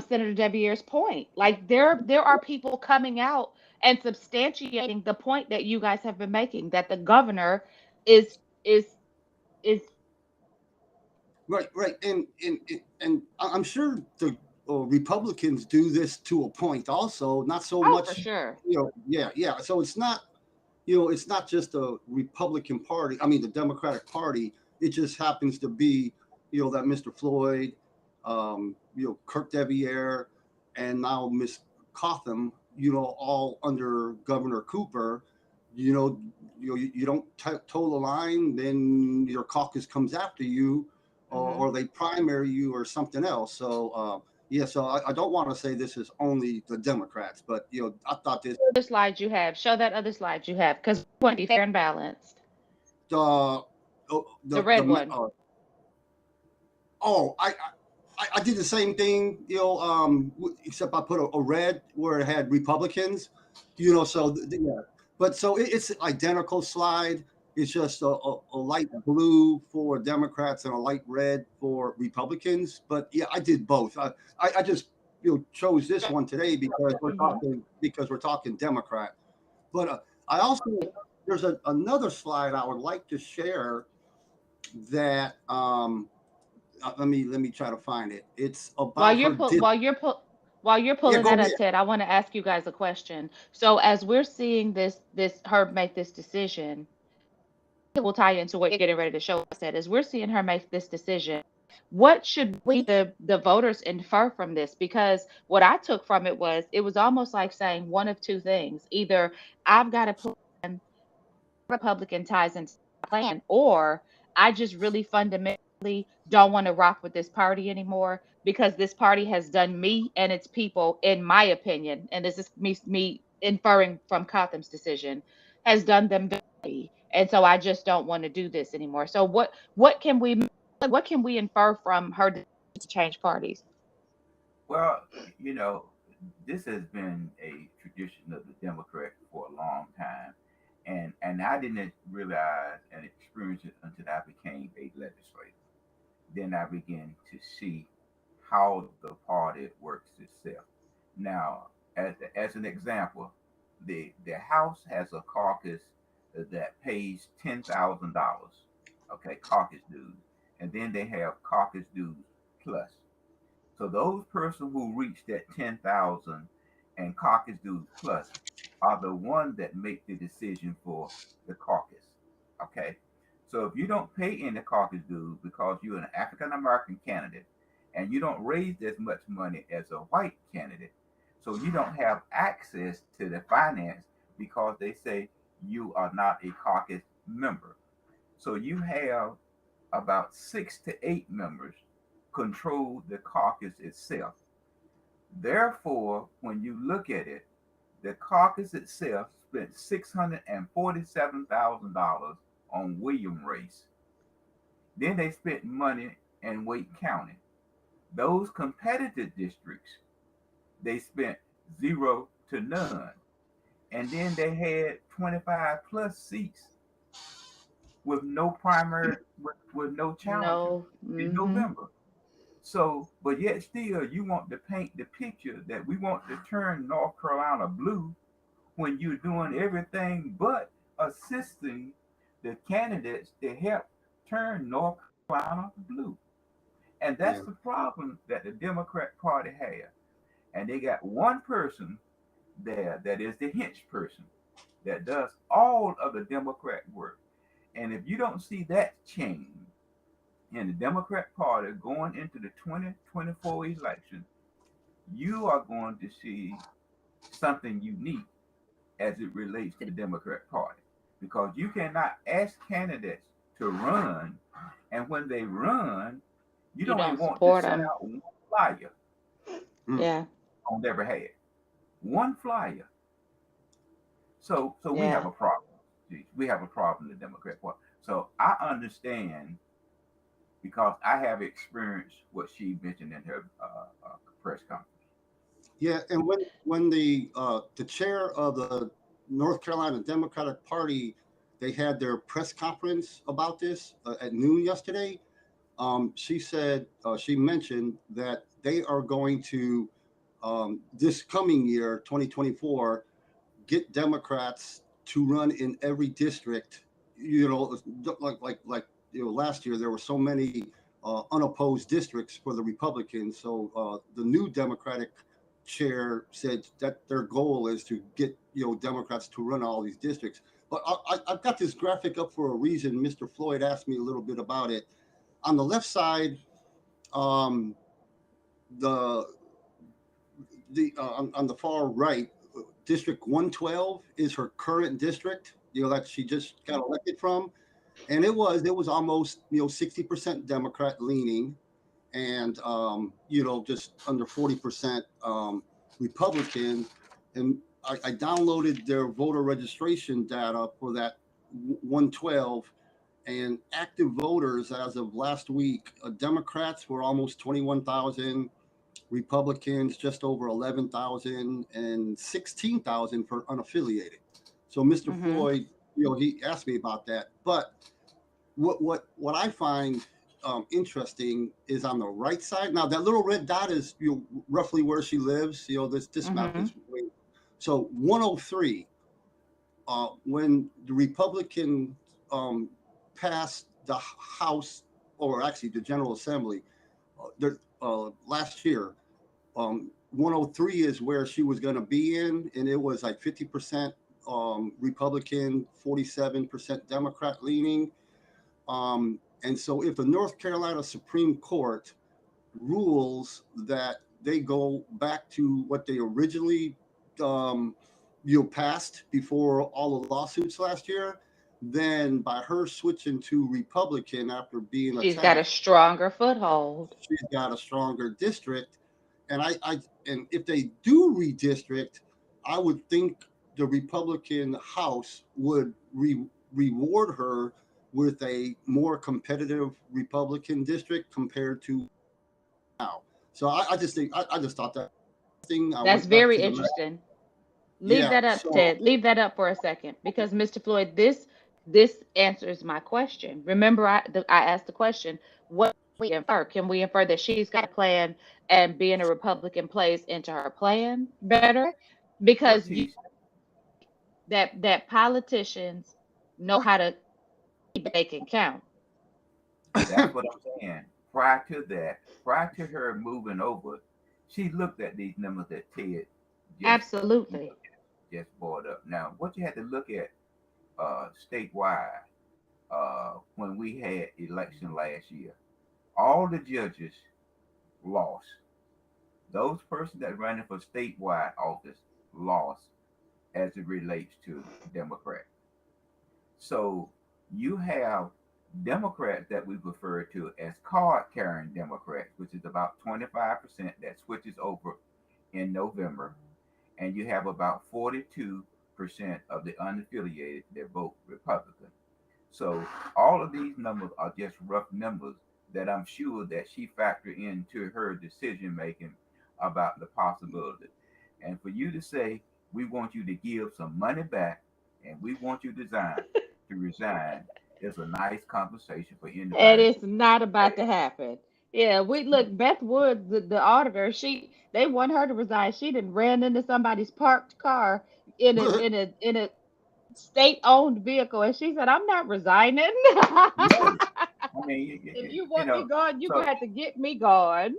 Senator Deviere's point. Like there are people coming out and substantiating the point that you guys have been making that the governor is is is Right, right, and I'm sure the Republicans do this to a point. Also, not so oh for much. sure. Yeah, yeah. So it's not just the Republican Party. I mean, the Democratic Party. It just happens to be, that Mr. Floyd, Kirk Deviere, and now Miss Cotham. All under Governor Cooper. You don't toe the line, then your caucus comes after you, Hmm. or they primary you or something else. So yeah, so I don't want to say this is only the Democrats, but I thought this Other slide you have. Show that other slide you have because we want to be fair and balanced. uh, The the red one. oh I did the same thing, except I put a red where it had Republicans, so yeah. But so it's an identical slide. It's just a light blue for Democrats and a light red for Republicans. But yeah, I did both. I just chose this one today Hmm. because we're talking Democrat. But I also there's another slide I would like to share that let me try to find it. It's While about you're her pull dip. while you're Yeah, pulling go that up, ahead. Ted, I want to ask you guys a question. So as we're seeing this Herb make this decision, it will tie into what you're getting ready to show us. Ted, as we're seeing her make this decision, what should we the voters infer from this? Because what I took from it was almost like saying one of two things: either I've got to plan Republican ties into my plan, or I just really fundamentally don't want to rock with this party anymore because this party has done me and its people, in my opinion, and this is me inferring from Cotham's decision, has done them dirty. And so I just don't want to do this anymore. So what can we infer from her decision to change parties? Well, you know, this has been a tradition of the Democrat for a long time, and I didn't realize and experience it until I became a legislator. Then I began to see how the party works itself. Now, as an example, the House has a caucus that pays $10,000, okay, caucus dues, and then they have caucus dues plus. So those person who reach that 10,000 and caucus dues plus are the ones that make the decision for the caucus. Okay. So if you don't pay any caucus dues because you're an African American candidate and you don't raise as much money as a white candidate, so you don't have access to the finance because they say you are not a caucus member. So you have about 6 to 8 members control the caucus itself. Therefore, when you look at it, the caucus itself spent $647,000 on William race. Then they spent money in Wake County. Those competitive districts, they spent zero to none. And then they had 25 plus seats with no primary, with no challengers No. in Hmm. November. So, but yet still, you want to paint the picture that we want to turn North Carolina blue when you're doing everything but assisting the candidates to help turn North Carolina blue. And that's Yeah. the problem that the Democrat Party has. And they got one person there that is the hench person that does all of the Democrat work. And if you don't see that change in the Democrat Party going into the 2024 election, you are going to see something unique as it relates to the Democrat Party. Because you cannot ask candidates to run, and when they run, you You don't even don't want to support send them. out one flyer Mm. Yeah. on their behalf. One flyer. So we have Yeah. a problem. We have a problem in the Democrat Party. So I understand because I have experienced what she mentioned in her press conference. Yeah, and when the chair of the North Carolina Democratic Party, they had their press conference about this at noon yesterday. She said she mentioned that they are going to this coming year, 2024, get Democrats to run in every district. You know, last year there were so many unopposed districts for the Republicans. So the new Democratic chair said that their goal is to get Democrats to run all these districts. But I've got this graphic up for a reason. Mr. Floyd asked me a little bit about it. On the left side, um, the on the far right, District 112 is her current district. That she just got elected from, and it was almost 60% Democrat leaning, and just under 40% Republican. And I downloaded their voter registration data for that 112, and active voters as of last week, Democrats were almost 21,000, Republicans just over 11,000, and 16,000 for unaffiliated. So Mr. Hmm. Floyd, he asked me about that. But what I find interesting is on the right side. Now that little red dot is roughly where she lives. This map Hmm. is so 103. When the Republican passed the House, or actually the General Assembly, last year, 103 is where she was going to be in, and it was like 50% Republican, 47% Democrat leaning. And so, if the North Carolina Supreme Court rules that they go back to what they originally passed before all the lawsuits last year, then by her switching to Republican after being She's got a attacked, stronger foothold. she's got a stronger district. And if they do redistrict, I would think the Republican House would reward her with a more competitive Republican district compared to now. So I just think I just thought that thing. I That's went back very to the map. interesting. Leave Yeah. that up, So Ted. Leave that up for a second, because Mr. Floyd, this answers my question. Remember, I asked the question, what can we infer? Can we infer that she's got a plan and being a Republican plays into her plan better? Well, Because T, that politicians know how to keep they can count. that's what I'm saying. Prior to that, prior to her moving over, she looked at these numbers that Ted just, you know, Absolutely. just brought up. Now, what you had to look at statewide when we had election last year, all the judges lost. Those persons that running for statewide office lost as it relates to Democrats. So you have Democrats that we refer to as card carrying Democrats, which is about 25% that switches over in November. And you have about 42% of the unaffiliated that vote Republican. So all of these numbers are just rough numbers that I'm sure that she factored into her decision making about the possibility. And for you to say, we want you to give some money back and we want you to resign is a nice conversation for And anybody it's to not about say. to happen. Yeah, we look, Beth Woods, the auditor, they want her to resign. She done ran into somebody's parked car in a state owned vehicle, and she said, I'm not resigning. No, I mean, If you you want me know, gone, you're gonna so have to get me gone.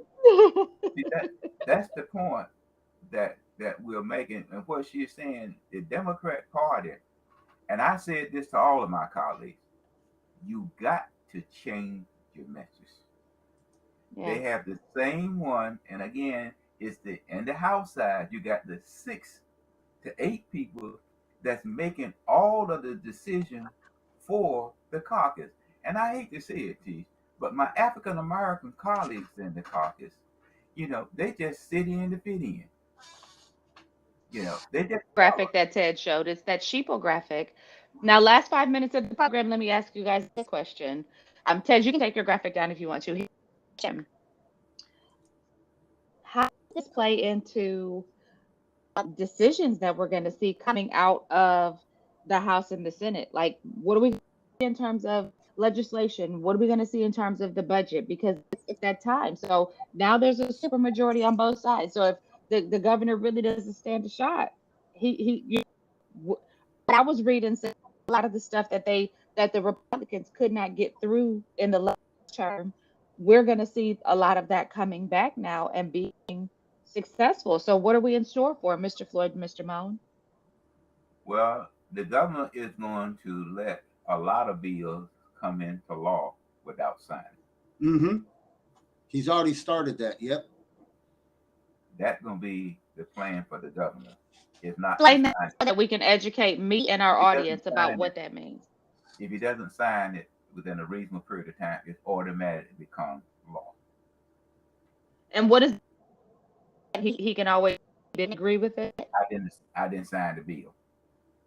that's the point that we're making. And what she's saying, the Democrat Party, and I said this to all of my colleagues, you got to change your message. Yeah. They have the same one, and again, it's the in the House side, you got the 6 to 8 people that's making all of the decision for the caucus. And I hate to say it, T, but my African American colleagues in the caucus, they just sit in to fit in. They just follow. Graphic that Ted showed. It's that sheeple graphic. Now, last 5 minutes of the program, let me ask you guys this question. Ted, you can take your graphic down if you want to. Jim, how does this play into decisions that we're going to see coming out of the House and the Senate? Like, what are we going to see in terms of legislation? What are we going to see in terms of the budget? Because it's that time. So now there's a supermajority on both sides. So if the governor really doesn't stand a shot, what I was reading said a lot of the stuff that the Republicans could not get through in the last term, we're going to see a lot of that coming back now and being successful. So what are we in store for, Mr. Floyd, Mr. Moan? Well, the governor is going to let a lot of bills come into law without signing. mm-hmm. He's already started that. Yep. That's going to be the plan for the governor. It's not to Explain that sign. so that we can educate me and our If he doesn't audience about sign what it, that means. if he doesn't sign it within a reasonable period of time, it automatically becomes law. And what is he can always didn't agree with it? I didn't sign the bill.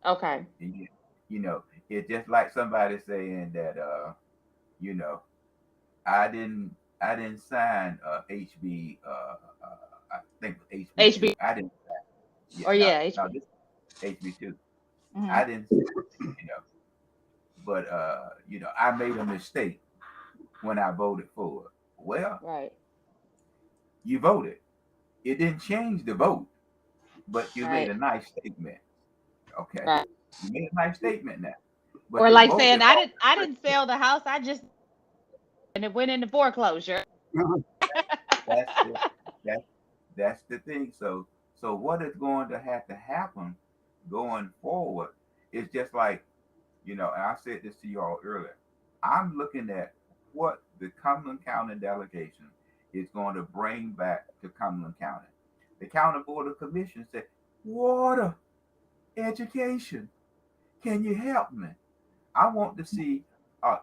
Okay. And you know, it's just like somebody saying that you know, I didn't sign HB I think HB2. HB I didn't sign. or No, yeah, no, HB. this HB2. Mhm. I didn't sign but I made a mistake when I voted for it. Well, Right. you voted. It didn't change the vote, but you made Right. a nice statement. Okay. Right. You made a nice statement now. But Or the like vote saying is I didn't sell the house, I just and it went into foreclosure. that's the that's that's the thing. So what is going to have to happen going forward is just like, and I said this to you all earlier. I'm looking at what the Cumberland County delegation is going to bring back to Cumberland County. The County Board of Commissioners said, water, education, can you help me? I want to see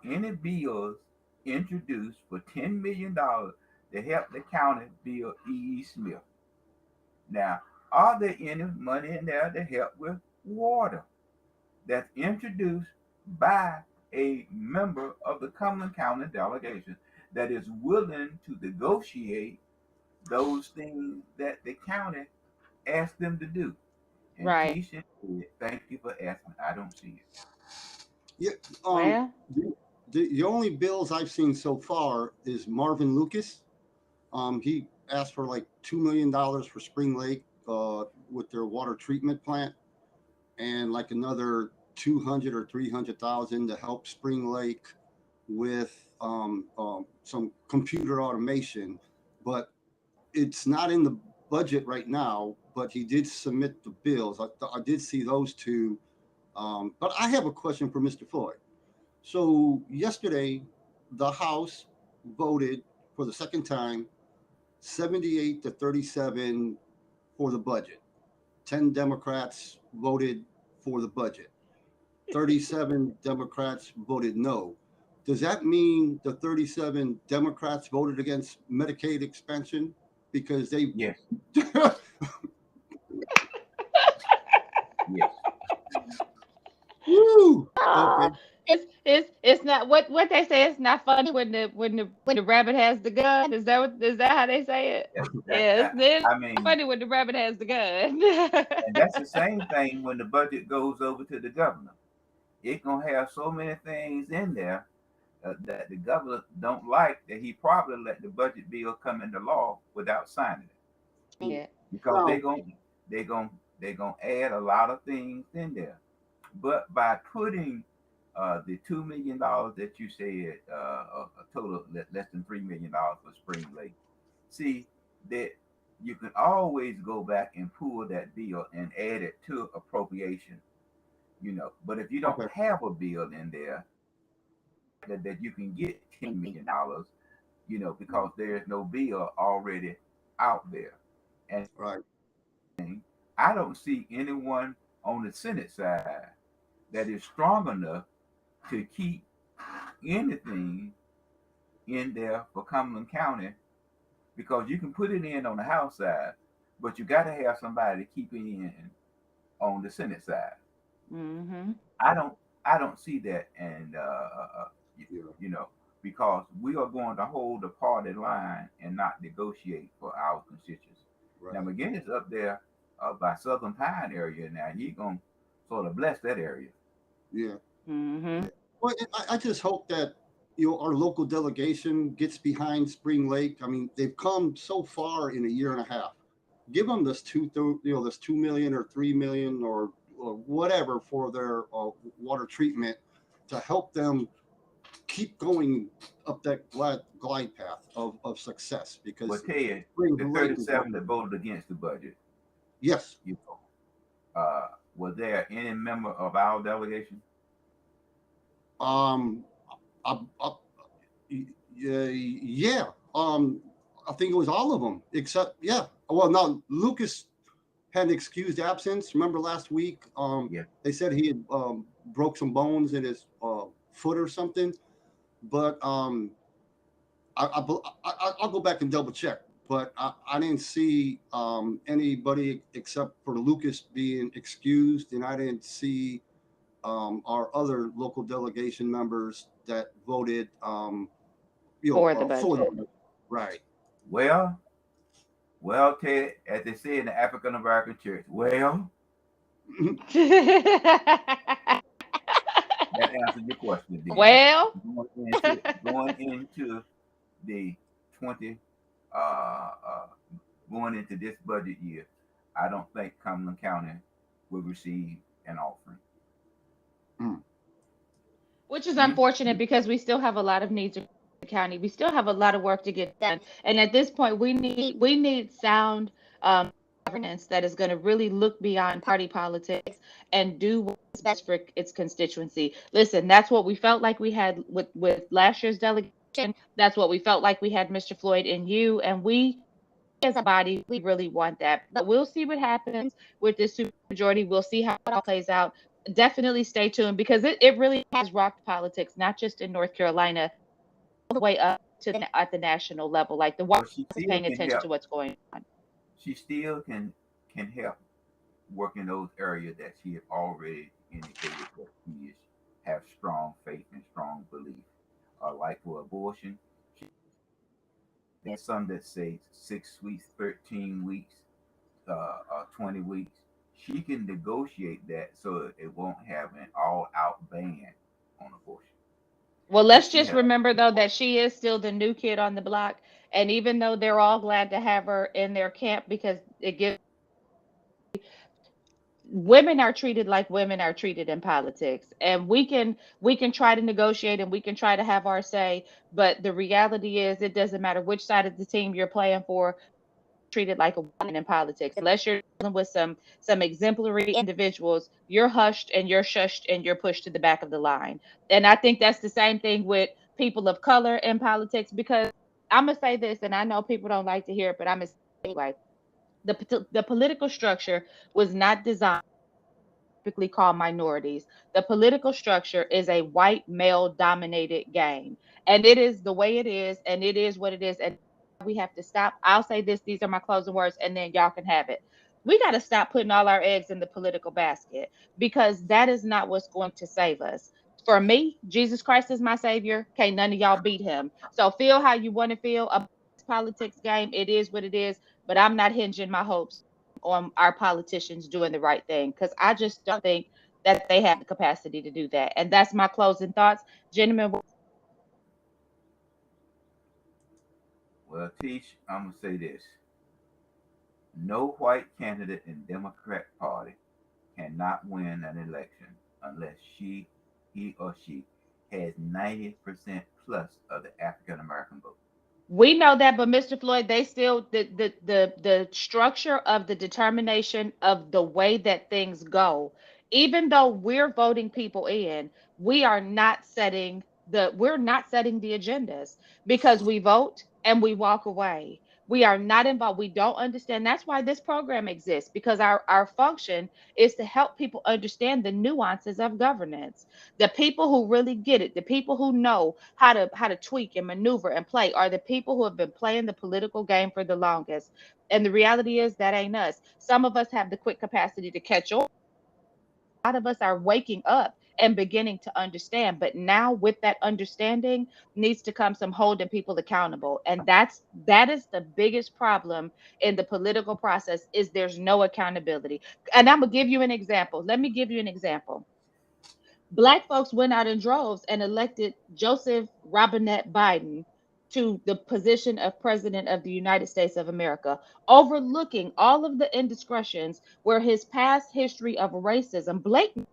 any bills introduced for $10 million to help the county build E.E. Smith. Now, are there any money in there to help with water that's introduced by a member of the Cumberland County delegation that is willing to negotiate those things that the county asked them to do. And Right. Keisha, thank you for asking. I don't see it. Yeah. Well, The only bills I've seen so far is Marvin Lucas. He asked for like $2 million for Spring Lake with their water treatment plant, and like another 200 or 300,000 to help Spring Lake with some computer automation. But it's not in the budget right now. But he did submit the bills. I did see those two. But I have a question for Mr. Floyd. So yesterday, the House voted for the second time 78 to 37 for the budget. 10 Democrats voted for the budget. 37 Democrats voted no. Does that mean the 37 Democrats voted against Medicaid expansion because they? Yes. Yes. Woo! Okay. it's not what they say. It's not funny when the rabbit has the gun. Is that how they say it? Yeah, it's I not mean, funny when the rabbit has the gun. and that's the same thing when the budget goes over to the governor. It's gonna have so many things in there that the governor don't like that he probably let the budget bill come into law without signing it Yeah. because Now, they're gonna add a lot of things in there. But by putting the $2 million that you said, a total less than $3 million for Spring Lake, see that you can always go back and pull that bill and add it to appropriation, you know. But if you don't okay. have a bill in there that you can get $10 million, you know, because there is no bill already out there. And Right. I don't see anyone on the Senate side that is strong enough to keep anything in there for Cumberland County because you can put it in on the House side, but you got to have somebody to keep it in on the Senate side. Mm-hmm. I don't I don't see that, and Yeah. you know, because we are going to hold the party line and not negotiate for our constituents. Now Right. McGinn is up there by Southern Pine area now. He's gonna sort of bless that area. Yeah. Mm-hmm. Yeah. Well, I just hope that our local delegation gets behind Spring Lake. I mean, they've come so far in a year and a half. Give them this this 2 million or 3 million or whatever for their water treatment to help them keep going up that glide path of success. Well, Because tell you, Spring the Lake is 37 that voted against the budget, yes. you know, was there any member of our delegation? Um. I, I, yeah. I think it was all of them except yeah. Well, no, Lucas had an excused absence. Remember last week? Yeah. They said he had broke some bones in his foot or something. But I'll go back and double check. But I didn't see anybody except for Lucas being excused, and I didn't see our other local delegation members that voted, For the for the budget. budget. Right. Well, well, Ted, as they say in the African American church, well, that answers your question then. Well, Going into the 20 going into this budget year, I don't think Cumberland County will receive an offering. Mm. which is Hmm? unfortunate because we still have a lot of needs in the county. We still have a lot of work to get done. And at this point, we need sound governance that is going to really look beyond party politics and do what's best for its constituency. Listen, that's what we felt like we had with last year's delegation. That's what we felt like we had Mr. Floyd and you, and we as a body, we really want that. But we'll see what happens with this super majority. We'll see how it all plays out. Definitely stay tuned because it really has rocked politics, not just in North Carolina, all the way up to at the national level. Like the White But she House is still paying can attention help. to what's going on. She still can help work in those areas that she had already indicated that she is have strong faith and strong belief. Like for abortion, there's some that say 6 weeks, 13 weeks, 20 weeks. She can negotiate that so it won't have an all-out ban on abortion. Well, But let's she just has, remember though that she is still the new kid on the block. And even though they're all glad to have her in their camp because it gives women are treated like women are treated in politics. And we can try to negotiate and we can try to have our say, but the reality is it doesn't matter which side of the team you're playing for, treated like a woman in politics. Unless you're dealing with some exemplary individuals, you're hushed and you're shushed and you're pushed to the back of the line. And I think that's the same thing with people of color in politics because I'm gonna say this, and I know people don't like to hear it, but I'm gonna say it anyway. The political structure was not designed typically called minorities. The political structure is a white male dominated game. And it is the way it is, and it is what it is. And we have to stop. I'll say this, these are my closing words, and then y'all can have it. We got to stop putting all our eggs in the political basket because that is not what's going to save us. For me, Jesus Christ is my savior. Can't none of y'all beat him. So feel how you want to feel about this politics game. It is what it is, but I'm not hinging my hopes on our politicians doing the right thing because I just don't think that they have the capacity to do that. And that's my closing thoughts. Gentlemen, well, Teach, I'm gonna say this: no white candidate in Democrat Party cannot win an election unless he or she has 90% plus of the African American vote. we know that, but Mr. Floyd, they still the structure of the determination of the way that things go, even though we're voting people in, we're not setting the agendas because we vote and we walk away. We are not involved. We don't understand. That's why this program exists, because our function is to help people understand the nuances of governance. The people who really get it, the people who know how to tweak and maneuver and play are the people who have been playing the political game for the longest. And the reality is that ain't us. Some of us have the quick capacity to catch on. A lot of us are waking up and beginning to understand. But now with that understanding needs to come some holding people accountable. And that is the biggest problem in the political process is there's no accountability. And I'm gonna give you an example. Let me give you an example. Black folks went out in droves and elected Joseph Robinette Biden to the position of president of the United States of America, overlooking all of the indiscretions where his past history of racism blatant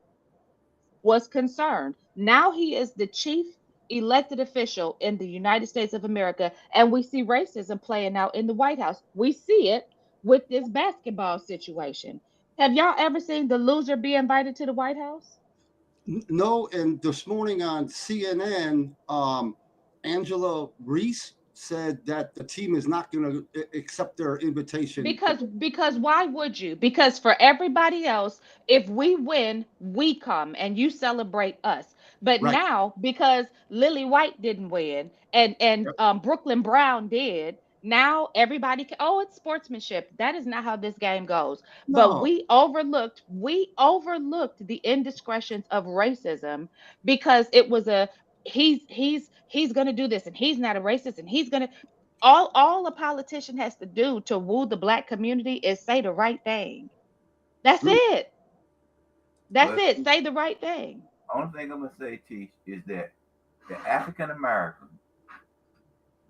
was concerned. Now he is the chief elected official in the United States of America, and we see racism playing out in the White House. We see it with this basketball situation. Have y'all ever seen the loser be invited to the White House? No, and this morning on CNN, Angela Reese said that the team is not going to accept their invitation. Because why would you? Because for everybody else, if we win, we come and you celebrate us. But Right. now, because Lily White didn't win and Yep. Brooklyn Brown did, now everybody can, oh, it's sportsmanship. That is not how this game goes. But No. we overlooked the indiscretions of racism because it was a he's gonna do this and he's not a racist and he's gonna all a politician has to do to woo the black community is say the right thing. That's True. it. That's Well, it. Say the right thing. only thing I'm gonna say, Teach, is that the African American,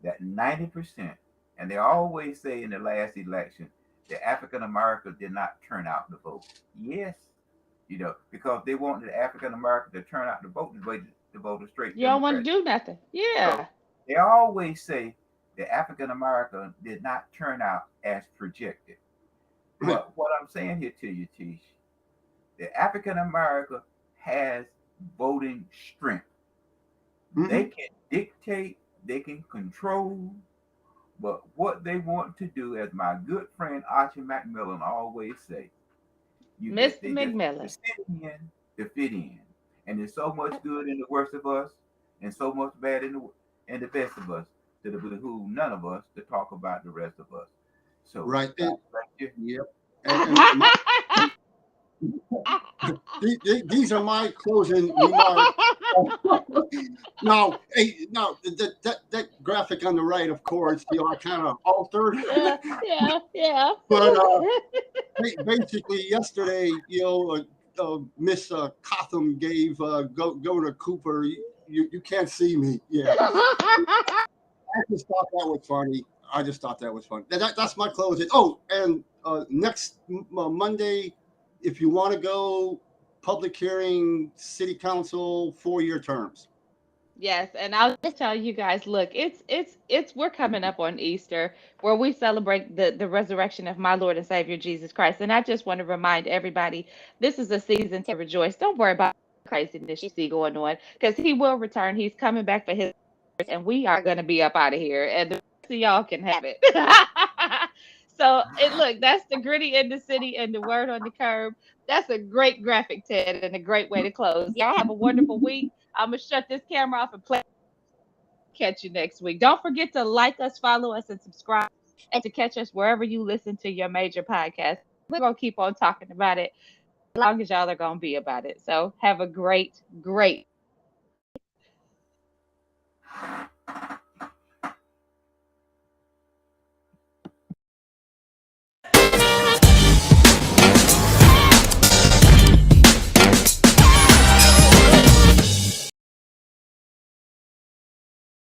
that 90%, and they always say in the last election, the African American did not turn out to vote. Yes, because they wanted the African American to turn out to vote and to vote a straight You don't want Democrat. to do nothing. So Yeah. they always say the African American did not turn out as projected. Right. But what I'm saying here to you, Tish, the African American has voting strength. They Mhm. can dictate, they can control, but what they want to do, as my good friend Archie McMillan always say, Mr. they just McMillan. fit in to fit in. And there's so much good in the worst of us, and so much bad in the best of us, that it would behoove none of us to talk about the rest of us. So Right. God bless you. Yep. And These are my closing remarks. Now, hey, now that graphic on the right, of course, I kind of altered. Yeah. But basically, yesterday, Miss Cotham gave Governor Cooper, you can't see me. Yeah, I just thought that was funny. That's my closing. Oh, and next Monday, if you want to go, public hearing, city council, 4-year terms. Yes, and I'll just tell you guys, look, it's we're coming up on Easter where we celebrate the resurrection of my Lord and Savior Jesus Christ. And I just want to remind everybody, this is a season to rejoice. Don't worry about the craziness you see going on because he will return. He's coming back for his and we are going to be up out of here and the rest of y'all can have it. So, look, that's the gritty in the city and the word on the curb. That's a great graphic, Ted, and a great way to close. Y'all have a wonderful week. I'm gonna shut this camera off and play. Catch you next week. Don't forget to like us, follow us, and subscribe, and to catch us wherever you listen to your major podcast. We're gonna keep on talking about it as long as y'all are gonna be about it. So have a great